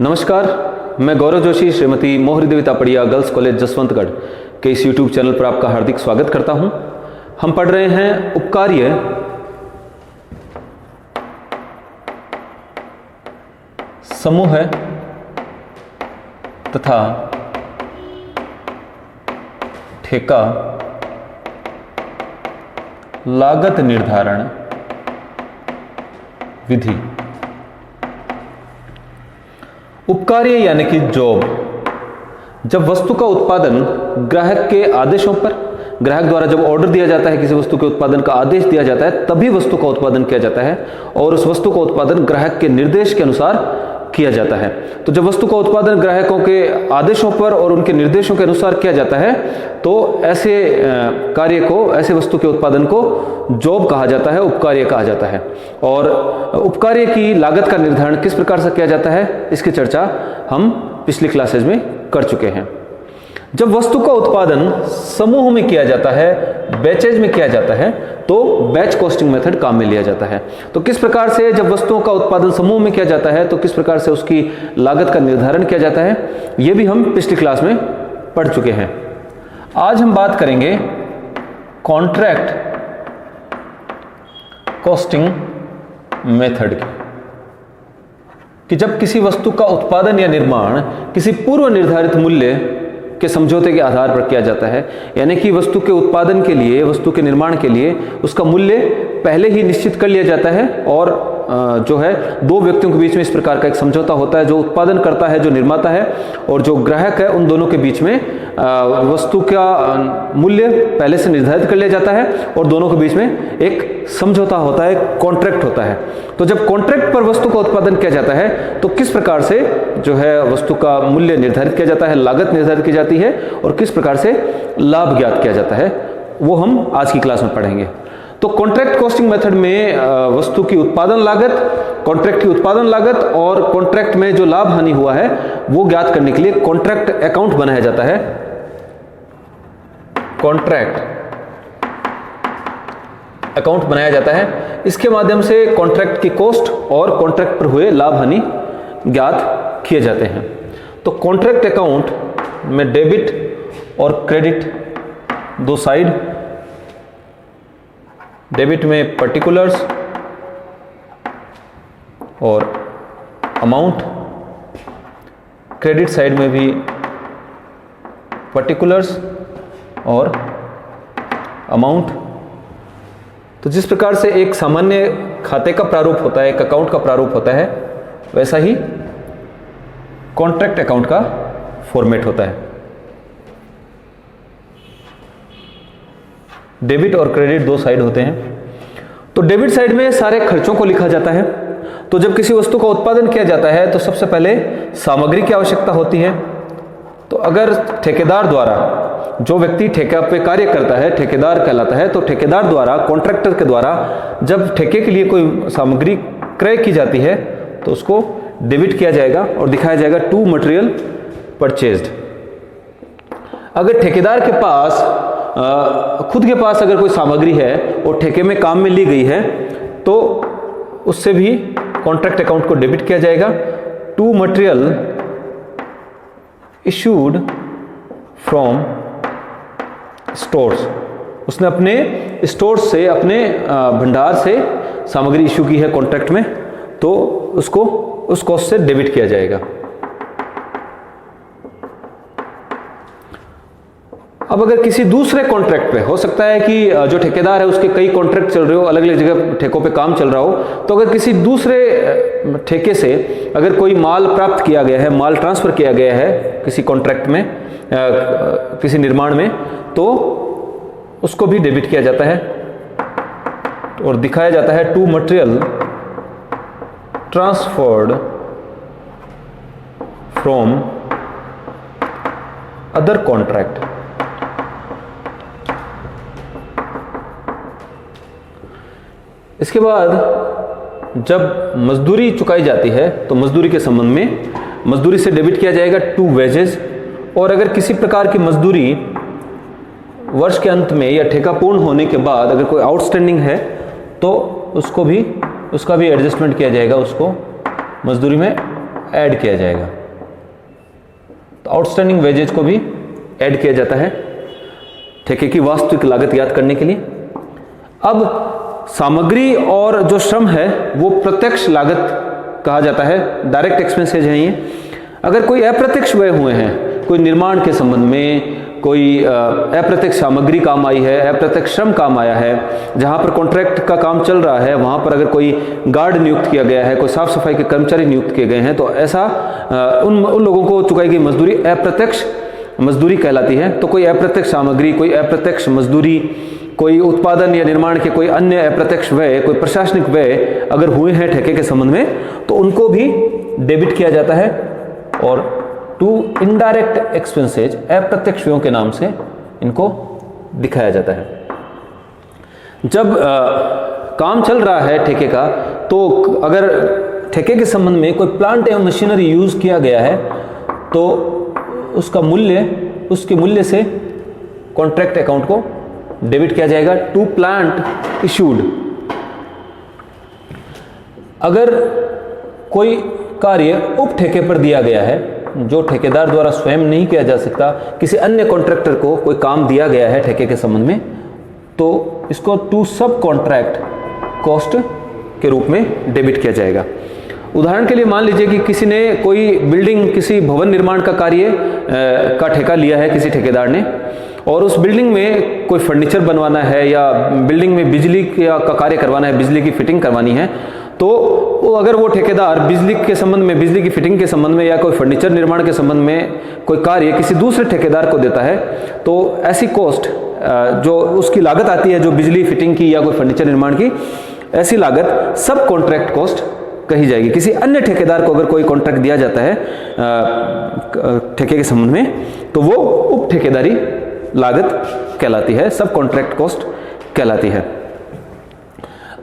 नमस्कार, मैं गौरव जोशी श्रीमती मोहरी देवी तापड़िया गर्ल्स कॉलेज जसवंतगढ़ के इस यूट्यूब चैनल पर आपका हार्दिक स्वागत करता हूं। हम पढ़ रहे हैं उपकार्य समूह तथा ठेका लागत निर्धारण विधि। उपकार्य यानी कि जॉब, जब वस्तु का उत्पादन ग्राहक के आदेशों पर, ग्राहक द्वारा जब ऑर्डर दिया जाता है, किसी वस्तु के उत्पादन का आदेश दिया जाता है, तभी वस्तु का उत्पादन किया जाता है और उस वस्तु का उत्पादन ग्राहक के निर्देश के अनुसार किया जाता है। तो जब वस्तु का उत्पादन ग्राहकों के आदेशों पर और उनके निर्देशों के अनुसार किया जाता है तो ऐसे कार्य को, ऐसे वस्तु के उत्पादन को जॉब कहा जाता है, उपकार्य कहा जाता है। और उपकार्य की लागत का निर्धारण किस प्रकार से किया जाता है, इसकी चर्चा हम पिछली क्लासेज में कर चुके हैं। जब वस्तु का उत्पादन समूह में किया जाता है, बैचेज में किया जाता है, तो बैच कॉस्टिंग मेथड काम में लिया जाता है। तो किस प्रकार से जब वस्तुओं का उत्पादन समूह में किया जाता है तो किस प्रकार से उसकी लागत का निर्धारण किया जाता है, यह भी हम पिछली क्लास में पढ़ चुके हैं। आज हम बात करेंगे कॉन्ट्रैक्ट कॉस्टिंग मेथड की, कि जब किसी वस्तु का उत्पादन या निर्माण किसी पूर्व निर्धारित मूल्य के समझौते के आधार पर किया जाता है, यानी कि वस्तु के उत्पादन के लिए, वस्तु के निर्माण के लिए उसका मूल्य पहले ही निश्चित कर लिया जाता है और जो है दो व्यक्तियों के बीच में इस प्रकार का एक समझौता होता है, जो उत्पादन करता है, जो निर्माता है, और जो ग्राहक है, उन दोनों के बीच में वस्तु का मूल्य पहले से निर्धारित कर लिया जाता है और दोनों के बीच में एक समझौता होता है, कॉन्ट्रैक्ट होता है। तो जब कॉन्ट्रैक्ट पर वस्तु का उत्पादन किया जाता है तो किस प्रकार से जो है वस्तु का मूल्य निर्धारित किया जाता है, लागत निर्धारित की जाती है और किस प्रकार से लाभ ज्ञात किया जाता है, वो हम आज की क्लास में पढ़ेंगे। तो कॉन्ट्रैक्ट कॉस्टिंग मेथड में वस्तु की उत्पादन लागत, कॉन्ट्रैक्ट की उत्पादन लागत और कॉन्ट्रैक्ट में जो लाभ हानि हुआ है वो ज्ञात करने के लिए कॉन्ट्रैक्ट अकाउंट बनाया जाता है। कॉन्ट्रैक्ट अकाउंट बनाया जाता है, इसके माध्यम से कॉन्ट्रैक्ट की कॉस्ट और कॉन्ट्रैक्ट पर हुए लाभ हानि ज्ञात किए जाते हैं। तो कॉन्ट्रैक्ट अकाउंट में डेबिट और क्रेडिट दो साइड, डेबिट में पर्टिकुलर्स और अमाउंट, क्रेडिट साइड में भी पर्टिकुलर्स और अमाउंट। तो जिस प्रकार से एक सामान्य खाते का प्रारूप होता है, एक अकाउंट का प्रारूप होता है, वैसा ही कॉन्ट्रैक्ट अकाउंट का फॉर्मेट होता है। डेबिट और क्रेडिट दो साइड होते हैं। तो डेबिट साइड में सारे खर्चों को लिखा जाता है। तो जब किसी वस्तु का उत्पादन किया जाता है तो सबसे पहले सामग्री की आवश्यकता होती है। तो अगर ठेकेदार द्वारा, जो व्यक्ति ठेका पे कार्य करता है ठेकेदार कहलाता है, तो ठेकेदार द्वारा, कॉन्ट्रैक्टर के द्वारा जब ठेके के लिए कोई सामग्री क्रय की जाती है तो उसको डेबिट किया जाएगा और दिखाया जाएगा टू मटेरियल परचेज्ड। अगर ठेकेदार के पास खुद के पास अगर कोई सामग्री है और ठेके में काम में ली गई है तो उससे भी कॉन्ट्रैक्ट अकाउंट को डेबिट किया जाएगा। To material issued from stores, उसने अपने स्टोर्स से, अपने भंडार से सामग्री इशू की है कॉन्ट्रैक्ट में, तो उसको उस कॉस्ट से डेबिट किया जाएगा। अब अगर किसी दूसरे कॉन्ट्रैक्ट पे, हो सकता है कि जो ठेकेदार है उसके कई कॉन्ट्रैक्ट चल रहे हो, अलग अलग जगह ठेकों पे काम चल रहा हो, तो अगर किसी दूसरे ठेके से अगर कोई माल प्राप्त किया गया है, माल ट्रांसफर किया गया है किसी कॉन्ट्रैक्ट में, किसी निर्माण में, तो उसको भी डेबिट किया जाता है और दिखाया जाता है to material transferred from other contract. इसके बाद जब मजदूरी चुकाई जाती है तो मजदूरी के संबंध में मजदूरी से डेबिट किया जाएगा टू वेजेस। और अगर किसी प्रकार की मजदूरी वर्ष के अंत में या ठेका पूर्ण होने के बाद अगर कोई आउटस्टैंडिंग है तो उसका भी एडजस्टमेंट किया जाएगा, उसको मजदूरी में ऐड किया जाएगा। तो आउटस्टैंडिंग वेजेज को भी ऐड किया जाता है ठेके की वास्तविक लागत ज्ञात करने के लिए। अब सामग्री और जो श्रम है वो प्रत्यक्ष लागत कहा जाता है, डायरेक्ट एक्सपेंसेज है ये। अगर कोई अप्रत्यक्ष व्यय हुए हैं, कोई निर्माण के संबंध में, कोई अप्रत्यक्ष सामग्री काम आई है, अप्रत्यक्ष श्रम काम आया है, जहाँ पर कॉन्ट्रैक्ट का काम चल रहा है वहाँ पर अगर कोई गार्ड नियुक्त किया गया है, कोई साफ सफाई के कर्मचारी नियुक्त किए गए हैं, तो ऐसा उन लोगों को चुकाई गई मजदूरी अप्रत्यक्ष मजदूरी कहलाती है। तो कोई अप्रत्यक्ष सामग्री, कोई अप्रत्यक्ष मजदूरी, कोई उत्पादन या निर्माण के कोई अन्य अप्रत्यक्ष व्यय, कोई प्रशासनिक व्यय अगर हुए हैं ठेके के संबंध में तो उनको भी डेबिट किया जाता है। और टू इनडायरेक्ट एक्सपेंसेज, अप्रत्यक्ष व्ययों के नाम से इनको दिखाया जाता है। जब काम चल रहा है ठेके का, तो अगर ठेके के संबंध में कोई प्लांट एवं मशीनरी यूज किया गया है तो उसका मूल्य, उसके मूल्य से कॉन्ट्रैक्ट अकाउंट को डेबिट किया जाएगा। टू प्लांट इशूड, अगर कोई कार्य उप ठेके पर दिया गया है जो ठेकेदार द्वारा स्वयं नहीं किया जा सकता, किसी अन्य कॉन्ट्रैक्टर को कोई काम दिया गया है ठेके के संबंध में, तो इसको टू सब कॉन्ट्रैक्ट कॉस्ट के रूप में डेबिट किया जाएगा। उदाहरण के लिए मान लीजिए कि किसी ने कोई बिल्डिंग, किसी भवन निर्माण का कार्य का ठेका लिया है किसी ठेकेदार ने, और उस बिल्डिंग में कोई फर्नीचर बनवाना है या बिल्डिंग में बिजली का कार्य करवाना है, बिजली की फिटिंग करवानी है, तो अगर वो ठेकेदार बिजली के संबंध में, बिजली की फिटिंग के संबंध में या कोई फर्नीचर निर्माण के संबंध में कोई कार्य किसी दूसरे ठेकेदार को देता है, तो ऐसी कॉस्ट जो उसकी लागत आती है, जो बिजली फिटिंग की या कोई फर्नीचर निर्माण की, ऐसी लागत सब कॉन्ट्रैक्ट कॉस्ट कही जाएगी। किसी अन्य ठेकेदार को अगर कोई कॉन्ट्रैक्ट दिया जाता है ठेके के संबंध में, तो वो उप ठेकेदारी लागत कहलाती है, सब कॉन्ट्रैक्ट कॉस्ट कहलाती है।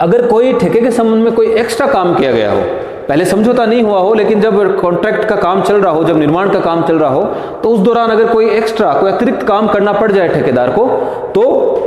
अगर कोई ठेके के संबंध में कोई एक्स्ट्रा काम किया गया हो, पहले समझौता नहीं हुआ हो, लेकिन जब कॉन्ट्रैक्ट का काम चल रहा हो, जब निर्माण का काम चल रहा हो, तो उस दौरान अगर कोई एक्स्ट्रा, कोई अतिरिक्त काम करना पड़ जाए ठेकेदार को, तो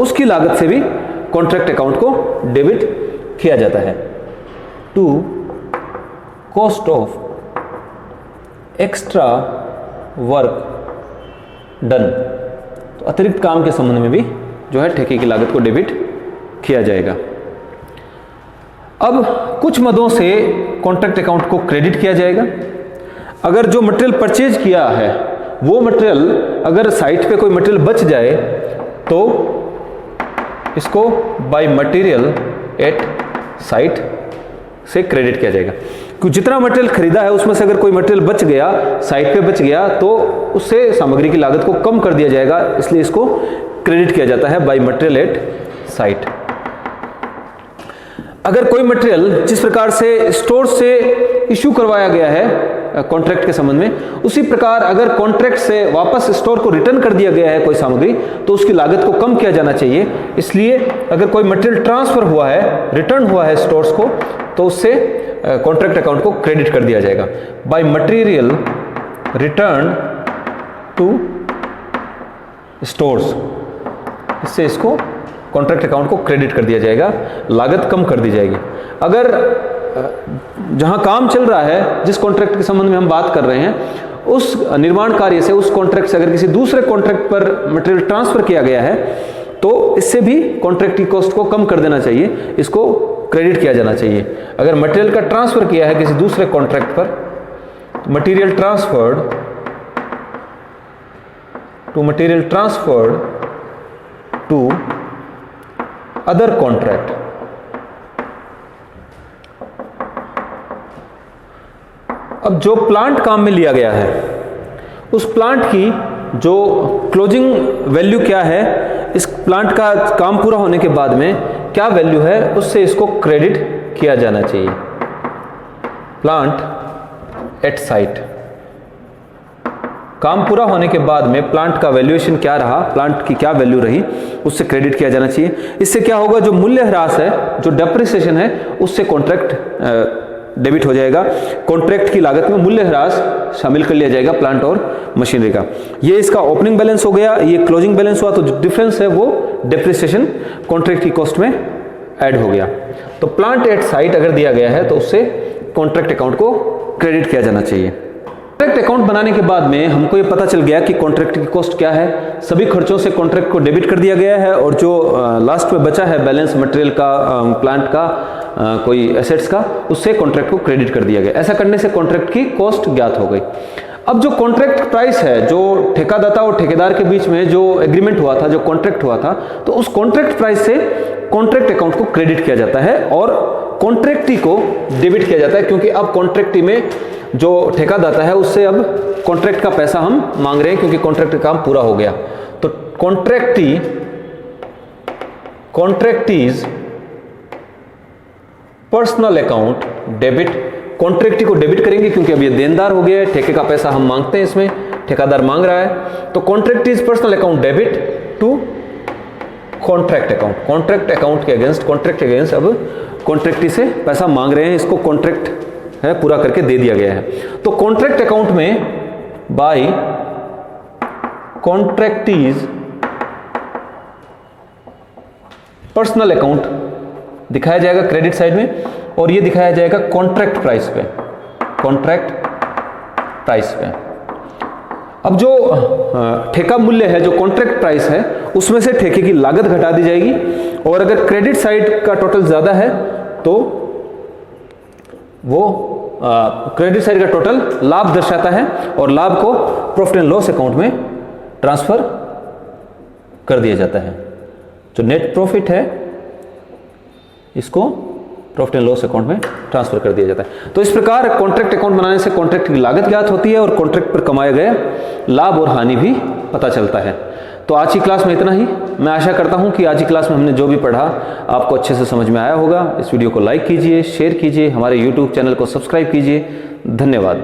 उसकी लागत से भी कॉन्ट्रैक्ट अकाउंट को डेबिट किया जाता है। To cost of extra work done, तो अतिरिक्त काम के संबंध में भी जो है ठेके की लागत को डेबिट किया जाएगा। अब कुछ मदों से कॉन्ट्रैक्ट अकाउंट को क्रेडिट किया जाएगा। अगर जो मटेरियल परचेज किया है वो मटेरियल, अगर साइट पे कोई मटेरियल बच जाए तो इसको बाय मटेरियल एट साइट से क्रेडिट किया जाएगा। क्योंकि जितना मटेरियल खरीदा है उसमें से अगर कोई मटेरियल बच गया, साइट पे बच गया, तो उससे सामग्री की लागत को कम कर दिया जाएगा, इसलिए इसको क्रेडिट किया जाता है बाय मटेरियल एट साइट। अगर कोई मटेरियल जिस प्रकार से स्टोर से इश्यू करवाया गया है कॉन्ट्रैक्ट के संबंध में, उसी प्रकार अगर कॉन्ट्रैक्ट से वापस स्टोर को रिटर्न कर दिया गया है कोई सामग्री, तो उसकी लागत को कम किया जाना चाहिए। इसलिए अगर कोई मटेरियल ट्रांसफर हुआ है, रिटर्न हुआ है स्टोर्स को, तो उससे कॉन्ट्रैक्ट अकाउंट को क्रेडिट कर दिया जाएगा by material return to stores. इससे इसको कॉन्ट्रैक्ट अकाउंट को क्रेडिट कर दिया जाएगा, लागत कम कर दी जाएगी। अगर जहां काम चल रहा है, जिस कॉन्ट्रैक्ट के संबंध में हम बात कर रहे हैं, उस निर्माण कार्य से, उस कॉन्ट्रैक्ट से अगर किसी दूसरे कॉन्ट्रैक्ट पर मटेरियल ट्रांसफर किया गया है, तो इससे भी कॉन्ट्रैक्ट की कॉस्ट को कम कर देना चाहिए, इसको क्रेडिट किया जाना चाहिए। अगर मटेरियल का ट्रांसफर किया है किसी दूसरे कॉन्ट्रैक्ट पर, material transferred to other contract, अब जो प्लांट काम में लिया गया है उस प्लांट की जो क्लोजिंग वैल्यू क्या है, इस प्लांट का काम पूरा होने के बाद में क्या वैल्यू है, उससे इसको क्रेडिट किया जाना चाहिए। प्लांट एट साइट, काम पूरा होने के बाद में प्लांट का वैल्यूएशन क्या रहा, प्लांट की क्या वैल्यू रही, उससे क्रेडिट किया जाना चाहिए। इससे क्या होगा, जो मूल्य ह्रास है, जो डेप्रिसिएशन है, उससे कॉन्ट्रैक्ट डेबिट हो जाएगा। कॉन्ट्रैक्ट की लागत में मूल्य ह्रास शामिल कर लिया जाएगा प्लांट और मशीनरी का। ये इसका ओपनिंग बैलेंस हो गया, ये क्लोजिंग बैलेंस हुआ, तो जो डिफरेंस है वो डेप्रिसिएशन कॉन्ट्रैक्ट की कॉस्ट में ऐड हो गया। तो प्लांट एट साइट अगर दिया गया है तो उससे कॉन्ट्रैक्ट अकाउंट को क्रेडिट किया जाना चाहिए। कॉन्ट्रैक्ट अकाउंट बनाने के बाद में हमको ये पता चल गया कि कॉन्ट्रैक्ट की कॉस्ट क्या है। सभी खर्चों से कॉन्ट्रैक्ट को डेबिट कर दिया गया है और जो लास्ट में बचा है बैलेंस मटेरियल का, प्लांट का, कोई एसेट्स का, उससे कॉन्ट्रैक्ट को क्रेडिट कर दिया गया। ऐसा करने से कॉन्ट्रैक्ट की कॉस्ट ज्ञात हो गई। अब जो कॉन्ट्रैक्ट प्राइस है, जो ठेकादाता और ठेकेदार के बीच में जो एग्रीमेंट हुआ था, जो कॉन्ट्रैक्ट हुआ था, तो उस कॉन्ट्रैक्ट प्राइस से कॉन्ट्रैक्ट अकाउंट को क्रेडिट किया जाता है और कॉन्ट्रैक्टी को डेबिट किया जाता है, क्योंकि अब कॉन्ट्रैक्टी में जो ठेकादाता है उससे अब कॉन्ट्रैक्ट का पैसा हम मांग रहे हैं, क्योंकि कॉन्ट्रैक्ट का काम पूरा हो गया। तो कॉन्ट्रैक्टीज पर्सनल अकाउंट डेबिट, कॉन्ट्रैक्टी को डेबिट करेंगे क्योंकि अब ये देनदार हो गया है, ठेके का पैसा हम मांगते हैं, इसमें ठेकेदार मांग रहा है। तो contractee's personal account debit to contract account, contract account के अगेंस्ट, कॉन्ट्रैक्ट के अगेंस्ट अब कॉन्ट्रैक्टी से पैसा मांग रहे हैं, इसको कॉन्ट्रैक्ट है पूरा करके दे दिया गया है। तो कॉन्ट्रैक्ट अकाउंट में बाय कॉन्ट्रैक्टीज पर्सनल अकाउंट दिखाया जाएगा क्रेडिट साइड में, और ये दिखाया जाएगा कॉन्ट्रैक्ट प्राइस पे, कॉन्ट्रैक्ट प्राइस पे। अब जो ठेका मूल्य है, जो कॉन्ट्रैक्ट प्राइस है, उसमें से ठेके की लागत घटा दी जाएगी, और अगर क्रेडिट साइड का टोटल ज्यादा है तो वो क्रेडिट साइड का टोटल लाभ दर्शाता है, और लाभ को प्रॉफिट एंड लॉस अकाउंट में ट्रांसफर कर दिया जाता है। जो नेट प्रॉफिट है इसको प्रॉफिट एंड लॉस अकाउंट में ट्रांसफर कर दिया जाता है। तो इस प्रकार कॉन्ट्रैक्ट अकाउंट बनाने से कॉन्ट्रैक्ट की लागत ज्ञात होती है और कॉन्ट्रैक्ट पर कमाए गए लाभ और हानि भी पता चलता है। तो आज की क्लास में इतना ही। मैं आशा करता हूं कि आज की क्लास में हमने जो भी पढ़ा आपको अच्छे से समझ में आया होगा। इस वीडियो को लाइक कीजिए, शेयर कीजिए, हमारे YouTube चैनल को सब्सक्राइब कीजिए। धन्यवाद।